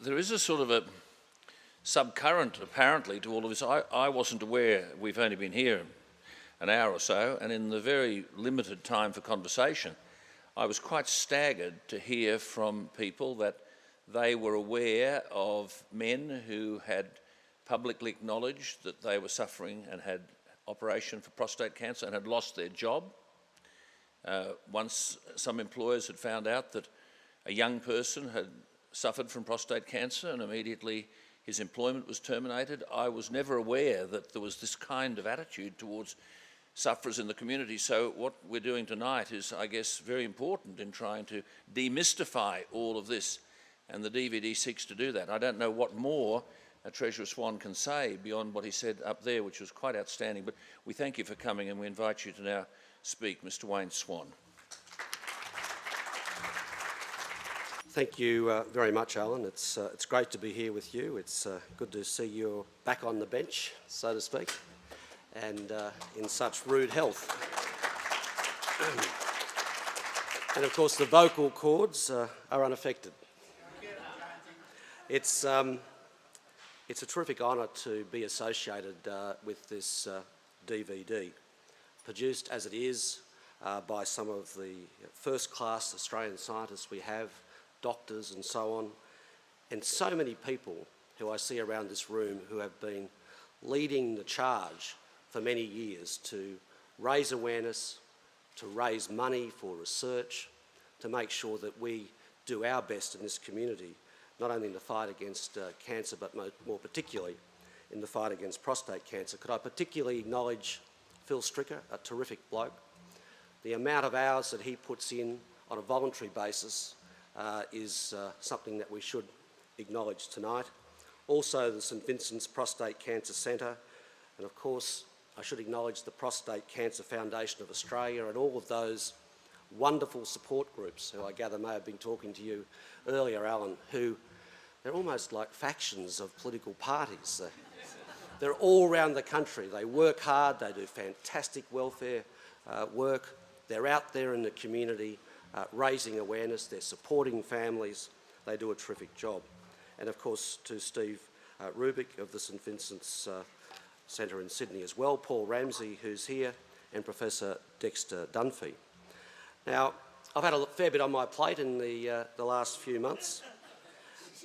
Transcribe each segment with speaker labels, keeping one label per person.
Speaker 1: there is a sort of a subcurrent, apparently, to all of this. I wasn't aware. We've only been here an hour or so, and in the very limited time for conversation, I was quite staggered to hear from people that they were aware of men who had publicly acknowledged that they were suffering and had operation for prostate cancer and had lost their job. Once some employers had found out that a young person had suffered from prostate cancer and immediately his employment was terminated. I was never aware that there was this kind of attitude towards sufferers in the community. So what we're doing tonight is, I guess, very important in trying to demystify all of this, and the DVD seeks to do that. I don't know what more Treasurer Swan can say beyond what he said up there, which was quite outstanding, but we thank you for coming and we invite you to now speak, Mr. Wayne Swan.
Speaker 2: Thank you very much, Alan. It's great to be here with you. It's good to see you back on the bench, so to speak, and in such rude health. And of course, the vocal cords are unaffected. It's a terrific honour to be associated with this DVD, produced as it is by some of the first-class Australian scientists we have, doctors and so on, and so many people who I see around this room who have been leading the charge for many years to raise awareness, to raise money for research, to make sure that we do our best in this community, not only in the fight against cancer, but more particularly in the fight against prostate cancer. Could I particularly acknowledge Phil Stricker, a terrific bloke. The amount of hours that he puts in on a voluntary basis is something that we should acknowledge tonight. Also the St Vincents Prostate Cancer Centre, and of course I should acknowledge the Prostate Cancer Foundation of Australia and all of those wonderful support groups who I gather may have been talking to you earlier, Alan, who they're almost like factions of political parties. They're all around the country. They work hard, they do fantastic welfare work. They're out there in the community raising awareness, they're supporting families, they do a terrific job. And of course to Steve Rubik of the St Vincent's Centre in Sydney as well, Paul Ramsey who's here, and Professor Dexter Dunphy. Now, I've had a fair bit on my plate in the last few months,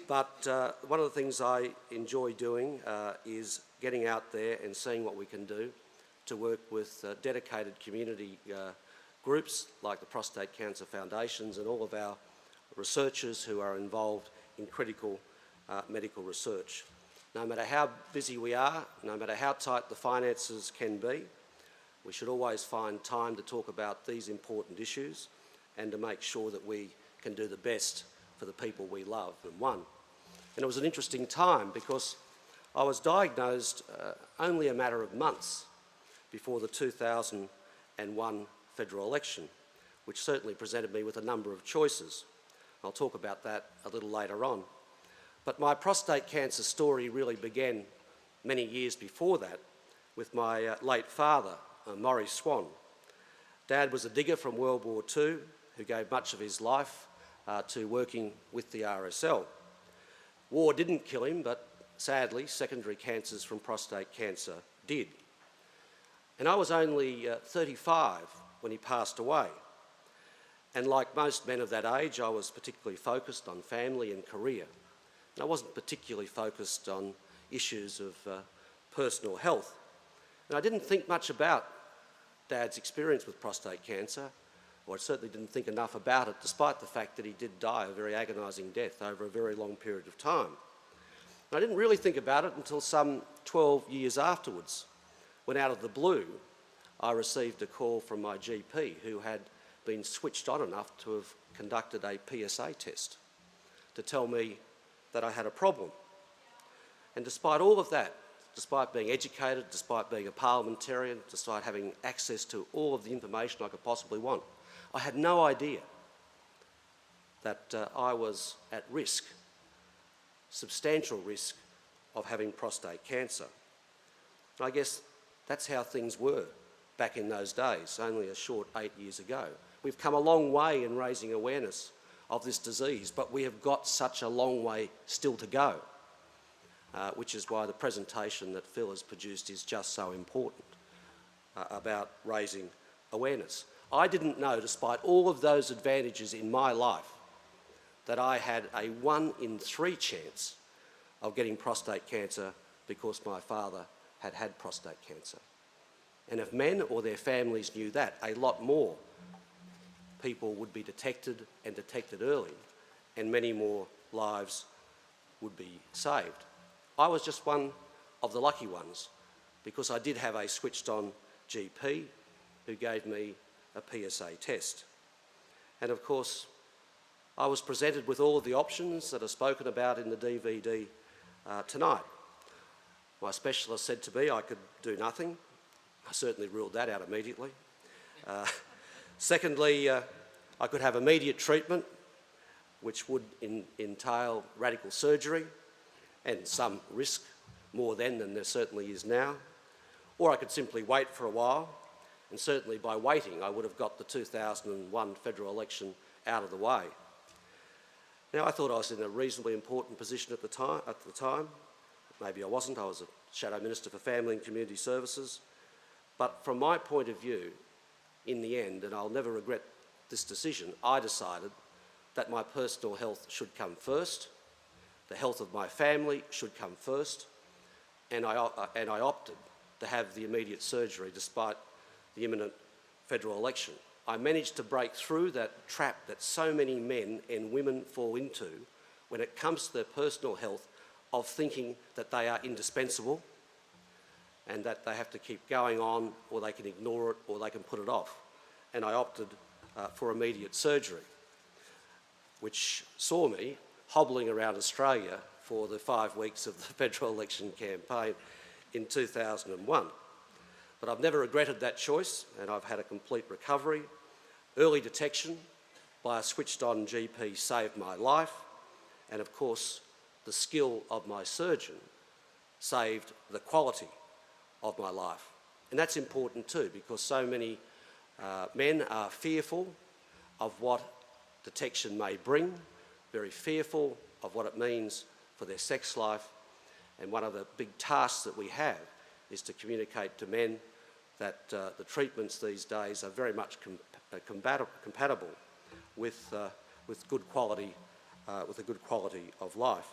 Speaker 2: but one of the things I enjoy doing is getting out there and seeing what we can do to work with dedicated community groups like the Prostate Cancer Foundations and all of our researchers who are involved in critical medical research. No matter how busy we are, no matter how tight the finances can be, we should always find time to talk about these important issues and to make sure that we can do the best for the people we love and won. And it was an interesting time because I was diagnosed only a matter of months before the 2001 federal election, which certainly presented me with a number of choices. I'll talk about that a little later on. But my prostate cancer story really began many years before that with my late father, Maurice Swan. Dad was a digger from World War II who gave much of his life to working with the RSL. War didn't kill him, but sadly secondary cancers from prostate cancer did. And I was only 35 when he passed away. And like most men of that age, I was particularly focused on family and career. And I wasn't particularly focused on issues of personal health. And I didn't think much about Dad's experience with prostate cancer, or I certainly didn't think enough about it, despite the fact that he did die a very agonising death over a very long period of time. And I didn't really think about it until some 12 years afterwards, when out of the blue, I received a call from my GP who had been switched on enough to have conducted a PSA test to tell me that I had a problem. And despite all of that, despite being educated, despite being a parliamentarian, despite having access to all of the information I could possibly want, I had no idea that I was at risk, substantial risk of having prostate cancer. And I guess that's how things were back in those days, only a short 8 years ago. We've come a long way in raising awareness of this disease, but we have got such a long way still to go, which is why the presentation that Phil has produced is just so important about raising awareness. I didn't know, despite all of those advantages in my life, that I had a 1 in 3 chance of getting prostate cancer because my father had had prostate cancer. And if men or their families knew that, a lot more people would be detected and detected early, and many more lives would be saved. I was just one of the lucky ones because I did have a switched-on GP who gave me a PSA test. And of course, I was presented with all of the options that are spoken about in the DVD tonight. My specialist said to me I could do nothing. I certainly ruled that out immediately. Secondly, I could have immediate treatment, which would entail radical surgery and some risk, more then than there certainly is now. Or I could simply wait for a while, and certainly by waiting I would have got the 2001 federal election out of the way. Now, I thought I was in a reasonably important position at the time. Maybe I wasn't. I was a Shadow Minister for Family and Community Services. But from my point of view, in the end, and I'll never regret this decision, I decided that my personal health should come first, the health of my family should come first, and I opted to have the immediate surgery despite the imminent federal election. I managed to break through that trap that so many men and women fall into when it comes to their personal health, of thinking that they are indispensable and that they have to keep going on, or they can ignore it, or they can put it off. And I opted for immediate surgery, which saw me hobbling around Australia for the 5 weeks of the federal election campaign in 2001. But I've never regretted that choice, and I've had a complete recovery. Early detection by a switched-on GP saved my life, and of course, the skill of my surgeon saved the quality of my life. And that's important too, because so many men are fearful of what detection may bring, very fearful of what it means for their sex life. And one of the big tasks that we have is to communicate to men that the treatments these days are very much compatible with good quality, with a good quality of life.